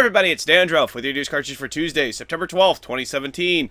everybody, it's Dandruff with your news Cartridge for Tuesday, September 12th, 2017.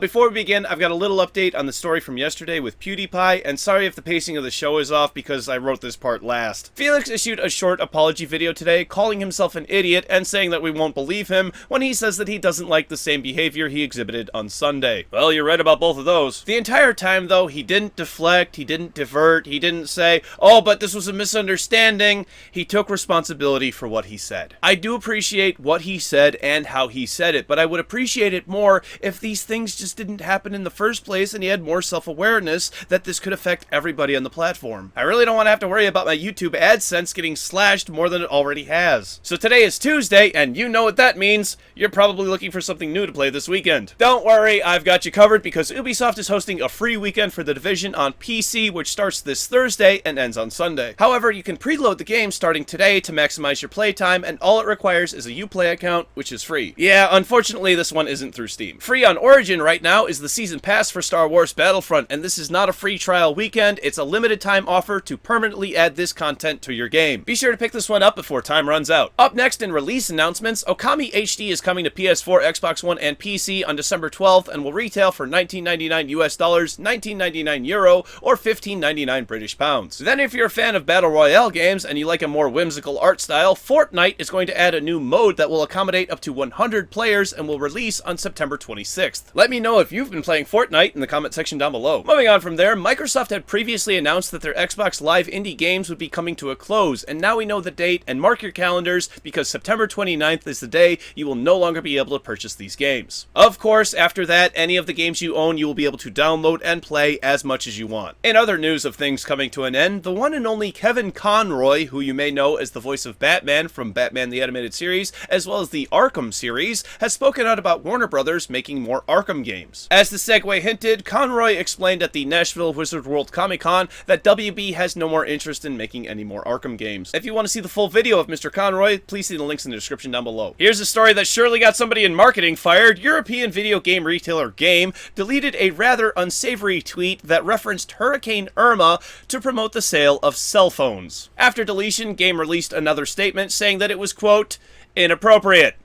Before we begin, I've got a little update on the story from yesterday with PewDiePie, and sorry if the pacing of the show is off because I wrote this part last. Felix issued a short apology video today calling himself an idiot and saying that we won't believe him when he says that he doesn't like the same behavior he exhibited on Sunday. Well, you're right about both of those. The entire time, though, he didn't deflect, he didn't divert, he didn't say, oh, but this was a misunderstanding. He took responsibility for what he said. I do appreciate what he said and how he said it, but I would appreciate it more if these things just didn't happen in the first place and he had more self-awareness that this could affect everybody on the platform. I really don't want to have to worry about my YouTube AdSense getting slashed more than it already has. So today is Tuesday, and you know what that means. You're probably looking for something new to play this weekend. Don't worry, I've got you covered because Ubisoft is hosting a free weekend for The Division on PC, which starts this Thursday and ends on Sunday. However, you can preload the game starting today to maximize your playtime, and all it requires is a Uplay account, which is free. Yeah, unfortunately, this one isn't through Steam. Free on Origin right now is the Season Pass for Star Wars Battlefront, and this is not a free trial weekend. It's a limited time offer to permanently add this content to your game. Be sure to pick this one up before time runs out. Up next in release announcements, Okami HD is coming to PS4, Xbox One, and PC on December 12th and will retail for $19.99 US dollars, €19.99 Euro, or $15.99 British pounds. Then if you're a fan of Battle Royale games and you like a more whimsical art style, Fortnite is going to add a new mode that will accommodate up to 100 players and will release on September 26th. Let me know if you've been playing Fortnite in the comment section down below. Moving on from there, Microsoft had previously announced that their Xbox Live indie games would be coming to a close, and now we know the date, and mark your calendars because September 29th is the day you will no longer be able to purchase these games. Of course, after that, any of the games you own you will be able to download and play as much as you want. In other news of things coming to an end, the one and only Kevin Conroy, who you may know as the voice of Batman from Batman the Animated Series, as well as the Arkham series, has spoken out about Warner Brothers making more Arkham games. As the segue hinted, Conroy explained at the Nashville Wizard World Comic Con that WB has no more interest in making any more Arkham games. If you want to see the full video of Mr. Conroy, please see the links in the description down below. Here's a story that surely got somebody in marketing fired. European video game retailer Game deleted a rather unsavory tweet that referenced Hurricane Irma to promote the sale of cell phones. After deletion, Game released another statement saying that it was, quote, inappropriate.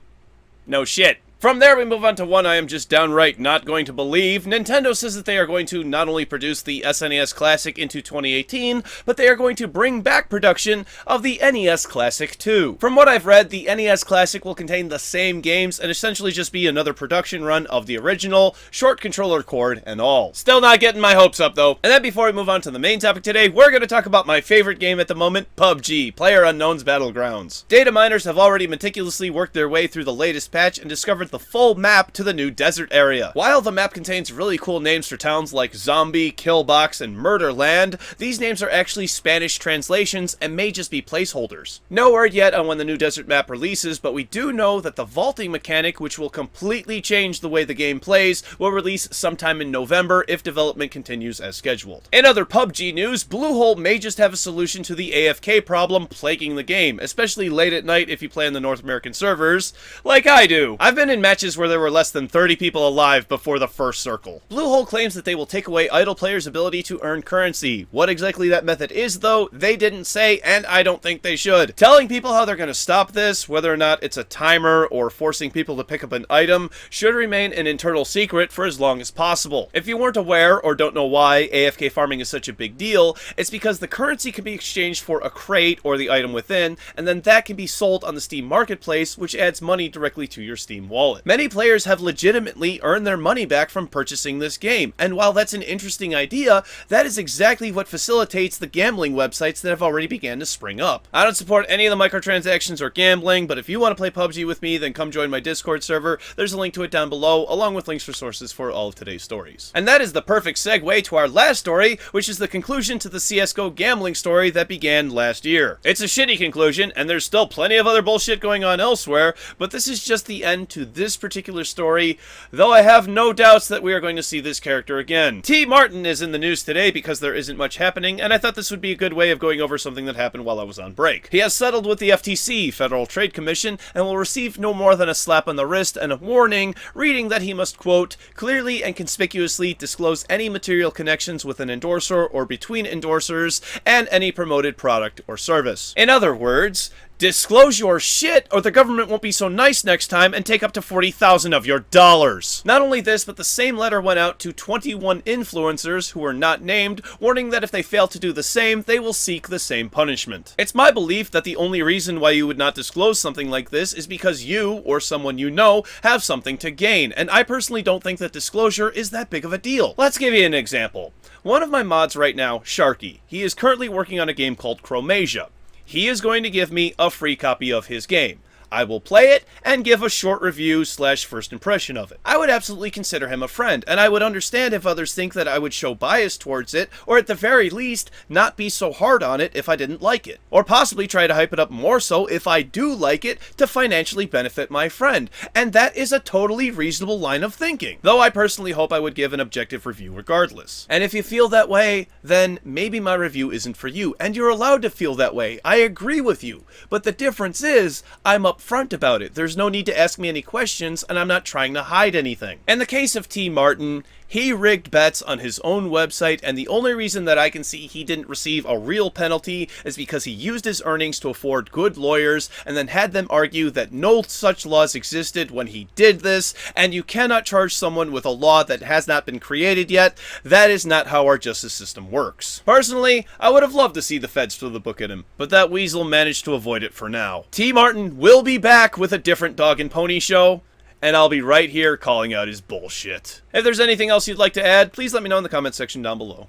No shit. From there, we move on to one I am just downright not going to believe. Nintendo says that they are going to not only produce the SNES Classic into 2018, but they are going to bring back production of the NES Classic too. From what I've read, the NES Classic will contain the same games and essentially just be another production run of the original, short controller cord and all. Still not getting my hopes up though. And then before we move on to the main topic today, we're going to talk about my favorite game at the moment, PUBG, PlayerUnknown's Battlegrounds. Data miners have already meticulously worked their way through the latest patch and discovered the full map to the new desert area. While the map contains really cool names for towns like Zombie, Killbox, and Murderland, these names are actually Spanish translations and may just be placeholders. No word yet on when the new desert map releases, but we do know that the vaulting mechanic, which will completely change the way the game plays, will release sometime in November if development continues as scheduled. In other PUBG news, Bluehole may just have a solution to the AFK problem plaguing the game, especially late at night if you play on the North American servers, like I do. I've been in matches where there were less than 30 people alive before the first circle. Bluehole claims that they will take away idle players' ability to earn currency. What exactly that method is, though, they didn't say, and I don't think they should. Telling people how they're going to stop this, whether or not it's a timer or forcing people to pick up an item, should remain an internal secret for as long as possible. If you weren't aware or don't know why AFK farming is such a big deal, it's because the currency can be exchanged for a crate or the item within, and then that can be sold on the Steam Marketplace, which adds money directly to your Steam wallet. Many players have legitimately earned their money back from purchasing this game, and while that's an interesting idea, that is exactly what facilitates the gambling websites that have already began to spring up. I don't support any of the microtransactions or gambling, but if you want to play PUBG with me, then come join my Discord server. There's a link to it down below, along with links for sources for all of today's stories. And that is the perfect segue to our last story, which is the conclusion to the CSGO gambling story that began last year. It's a shitty conclusion, and there's still plenty of other bullshit going on elsewhere, but this is just the end to this particular story, though I have no doubts that we are going to see this character again. TmarTn is in the news today because there isn't much happening, and I thought this would be a good way of going over something that happened while I was on break. He has settled with the FTC, Federal Trade Commission, and will receive no more than a slap on the wrist and a warning, reading that he must, quote, clearly and conspicuously disclose any material connections with an endorser or between endorsers and any promoted product or service. In other words, Disclose your shit, or the government won't be so nice next time and take up to 40,000 of your dollars. Not only this, but the same letter went out to 21 influencers who were not named, warning that if they fail to do the same, they will seek the same punishment. It's my belief that the only reason why you would not disclose something like this is because you, or someone you know, have something to gain, and I personally don't think that disclosure is that big of a deal. Let's give you an example. One of my mods right now, Sharky, he is currently working on a game called Chromasia. He is going to give me a free copy of his game. I will play it and give a short review / first impression of it. I would absolutely consider him a friend, and I would understand if others think that I would show bias towards it, or at the very least, not be so hard on it if I didn't like it. Or possibly try to hype it up more so if I do like it to financially benefit my friend. And that is a totally reasonable line of thinking. Though I personally hope I would give an objective review regardless. And if you feel that way, then maybe my review isn't for you, and you're allowed to feel that way. I agree with you. But the difference is, I'm upfront about it. There's no need to ask me any questions, and I'm not trying to hide anything. In the case of TmarTn, he rigged bets on his own website, and the only reason that I can see he didn't receive a real penalty is because he used his earnings to afford good lawyers and then had them argue that no such laws existed when he did this, and you cannot charge someone with a law that has not been created yet. That is not how our justice system works. Personally, I would have loved to see the feds throw the book at him, but that weasel managed to avoid it for now. TmarTn will be back with a different dog and pony show, and I'll be right here calling out his bullshit. If there's anything else you'd like to add, please let me know in the comment section down below.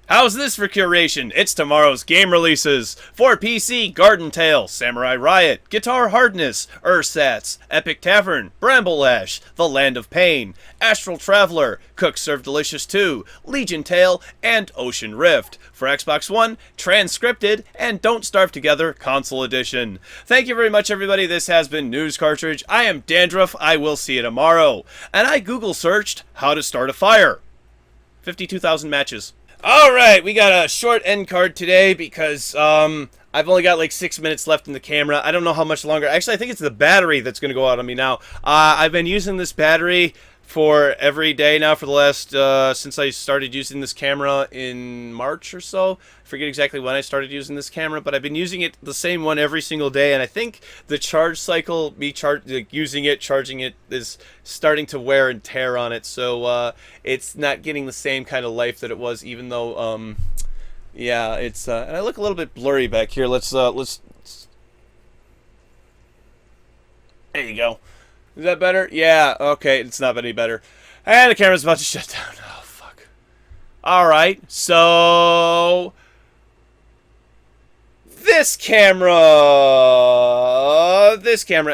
How's this for curation? It's tomorrow's game releases. For PC, Garden Tale, Samurai Riot, Guitar Hardness, Ursats, Epic Tavern, Bramble Ash, The Land of Pain, Astral Traveler, Cook Serve Delicious 2, Legion Tale, and Ocean Rift. For Xbox One, Transcripted, and Don't Starve Together Console Edition. Thank you very much, everybody. This has been News Cartridge. I am Dandruff. I will see you tomorrow. And I Google searched how to start a fire. 52,000 matches. Alright, we got a short end card today because I've only got like 6 minutes left in the camera. I don't know how much longer. Actually, I think it's the battery that's going to go out on me now. I've been using this battery for every day now for the last, since I started using this camera in March or so. I forget exactly when I started using this camera, but I've been using it, the same one, every single day, and I think the charge cycle, using it, charging it, is starting to wear and tear on it, so it's not getting the same kind of life that it was, even though, yeah, it's, and I look a little bit blurry back here. Let's, there you go. Is that better? Yeah, okay, it's not any better. And the camera's about to shut down. Oh, fuck. Alright, so this camera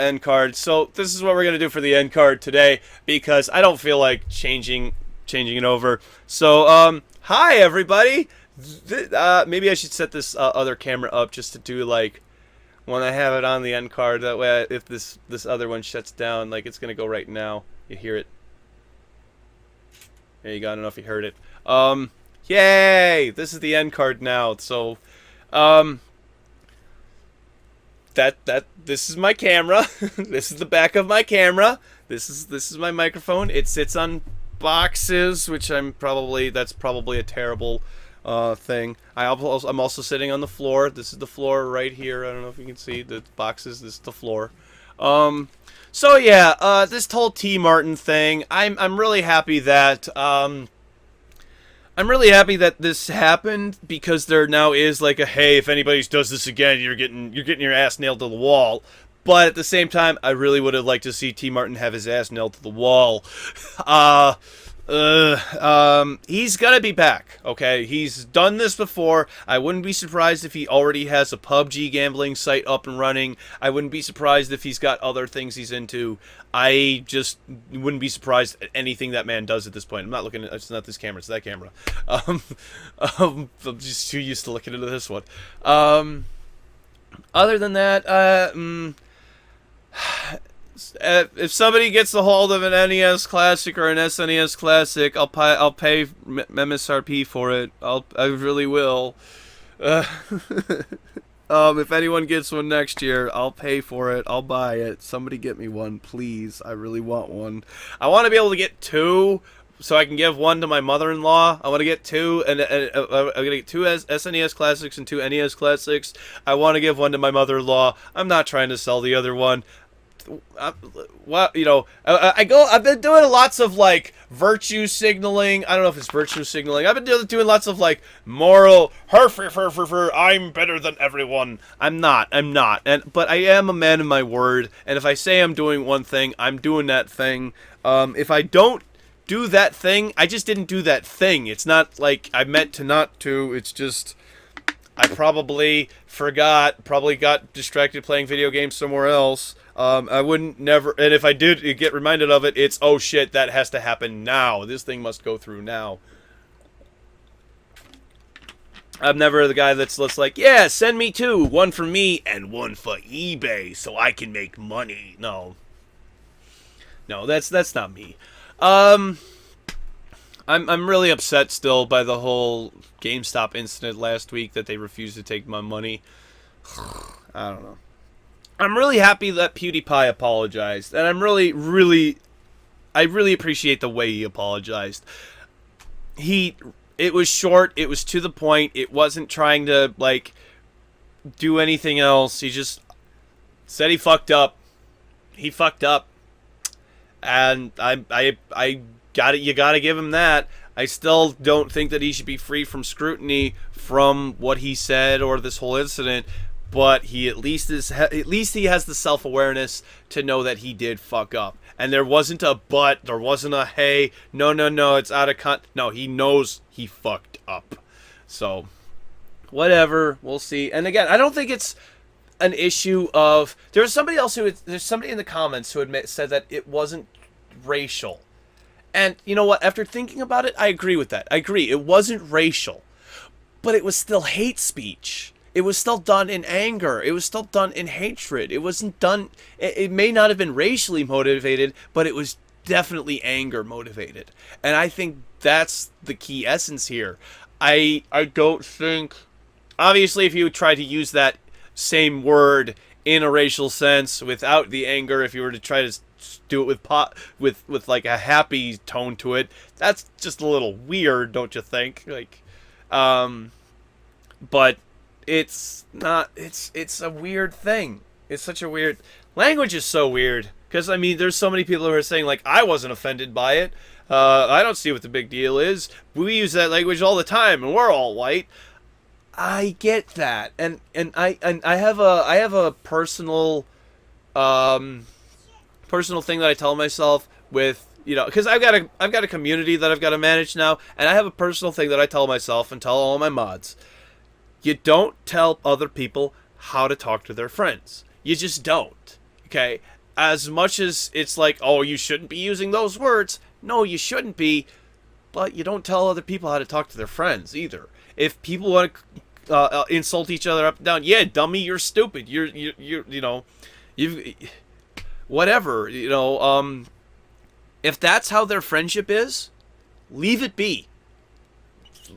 end card. So this is what we're going to do for the end card today, because I don't feel like changing it over. So, hi, everybody. Maybe I should set this other camera up just to do, like, when I have it on the end card. That way, if this other one shuts down, like, it's gonna go right now. You hear it. There you go. I don't know if you heard it. Yay! This is the end card now. So, this is my camera. This is the back of my camera. This is my microphone. It sits on boxes, which that's probably a terrible thing. I'm also sitting on the floor. This is the floor right here. I don't know if you can see the boxes. This is the floor. So yeah, this whole TmarTn thing. I'm really happy that this happened, because there now is like a, hey, if anybody does this again, you're getting your ass nailed to the wall. But at the same time, I really would have liked to see TmarTn have his ass nailed to the wall. He's gonna be back, okay? He's done this before. I wouldn't be surprised if he already has a PUBG gambling site up and running. I wouldn't be surprised if he's got other things he's into. I just wouldn't be surprised at anything that man does at this point. I'm not looking at, it's not this camera, it's that camera. I'm just too used to looking into this one. Other than that, if somebody gets a hold of an NES Classic or an SNES Classic, I'll pay MSRP for it. I really will. If anyone gets one next year, I'll pay for it. I'll buy it. Somebody get me one, please. I really want one. I want to be able to get two, so I can give one to my mother-in-law. I want to get two, and I'm gonna get two SNES Classics and two NES Classics. I want to give one to my mother-in-law. I'm not trying to sell the other one. I've been doing lots of like virtue signaling. I don't know if it's virtue signaling. I've been doing lots of like moral I'm better than everyone. I'm not, but I am a man of my word, and if I say I'm doing one thing, I'm doing that thing. If I don't do that thing, I just didn't do that thing. It's not like I meant to not to. It's just I probably forgot, probably got distracted playing video games somewhere else. I wouldn't never, and if I did get reminded of it, it's, oh shit, that has to happen now. This thing must go through now. I'm never the guy that's like, yeah, send me two. One for me and one for eBay so I can make money. No. No, that's not me. I'm really upset still by the whole GameStop incident last week that they refused to take my money. I don't know. I'm really happy that PewDiePie apologized, and I really appreciate the way he apologized. It was short, it was to the point, it wasn't trying to, like, do anything else. He just said he fucked up. He fucked up. And I got it. You gotta give him that. I still don't think that he should be free from scrutiny from what he said or this whole incident. But he at least he has the self-awareness to know that he did fuck up. And there wasn't a but, there wasn't a hey, no, it's out of no, he knows he fucked up. So, whatever, we'll see. And again, I don't think it's an issue of, there's somebody in the comments who said that it wasn't racial. And you know what, after thinking about it, I agree with that. I agree, it wasn't racial. But it was still hate speech. It was still done in anger. It was still done in hatred. It wasn't done... It may not have been racially motivated, but it was definitely anger motivated. And I think that's the key essence here. I don't think... Obviously, if you try to use that same word in a racial sense without the anger, if you were to try to do it with like a happy tone to it, that's just a little weird, don't you think? Like, but... It's not, it's a weird thing. It's such a weird, language is so weird. Because, I mean, there's so many people who are saying, like, I wasn't offended by it. I don't see what the big deal is. We use that language all the time, and we're all white. I get that. And I have a personal, personal thing that I tell myself with, you know, because I've got a community that I've got to manage now, and I have a personal thing that I tell myself and tell all my mods. You don't tell other people how to talk to their friends. You just don't. Okay? As much as it's like, oh, you shouldn't be using those words. No, you shouldn't be. But you don't tell other people how to talk to their friends either. If people want to insult each other up and down, yeah, dummy, you're stupid. You're you know, you've whatever, you know. If that's how their friendship is, leave it be.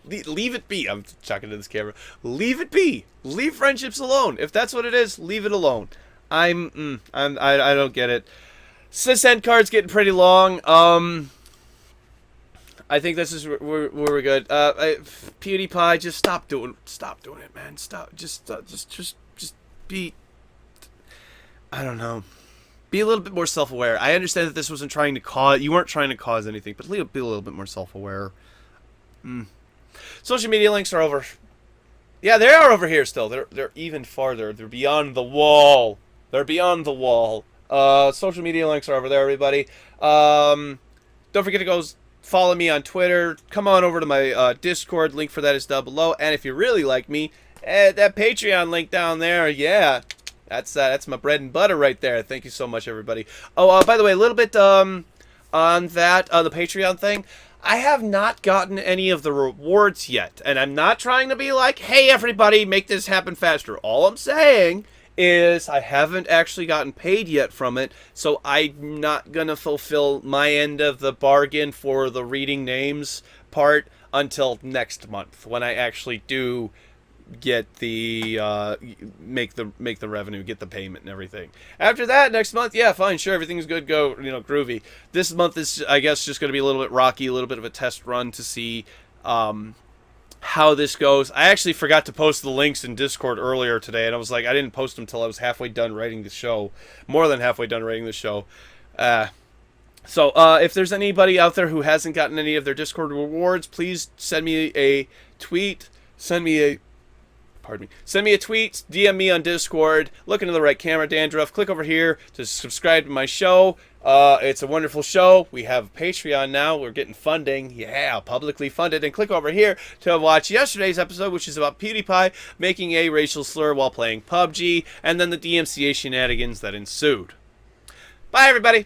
Leave it be. I'm talking to this camera. Leave it be. Leave friendships alone. If that's what it is, leave it alone. I don't get it. Cis end card's getting pretty long. I think this is where we're good. PewDiePie, just stop doing it, man. Stop. Just be. I don't know. Be a little bit more self-aware. I understand that this wasn't trying to cause. You weren't trying to cause anything, but be a little bit more self-aware. Social media links are over. Yeah, they are over here still. They're even farther. They're beyond the wall. They're beyond the wall. Social media links are over there, everybody. Don't forget to go follow me on Twitter. Come on over to my Discord. Link for that is down below. And if you really like me, that Patreon link down there, yeah, that's my bread and butter right there. Thank you so much, everybody. Oh, by the way, a little bit on that the Patreon thing. I have not gotten any of the rewards yet, and I'm not trying to be like, hey, everybody, make this happen faster. All I'm saying is I haven't actually gotten paid yet from it, so I'm not going to fulfill my end of the bargain for the reading names part until next month, when I actually do get the make the revenue, get the payment and everything. After that, next month, yeah, fine, sure, everything's good, go, groovy. This month is, I guess, just going to be a little bit rocky, a little bit of a test run to see how this goes. I actually forgot to post the links in Discord earlier today, and I was like, I didn't post them until I was halfway done writing the show, more than halfway done writing the show. So if there's anybody out there who hasn't gotten any of their Discord rewards, please send me a tweet. Send me a tweet, DM me on Discord, look into the right camera, Dandruff, click over here to subscribe to my show. It's a wonderful show. We have Patreon now. We're getting funding. Yeah, publicly funded. And click over here to watch yesterday's episode, which is about PewDiePie making a racial slur while playing PUBG, and then the DMCA shenanigans that ensued. Bye, everybody.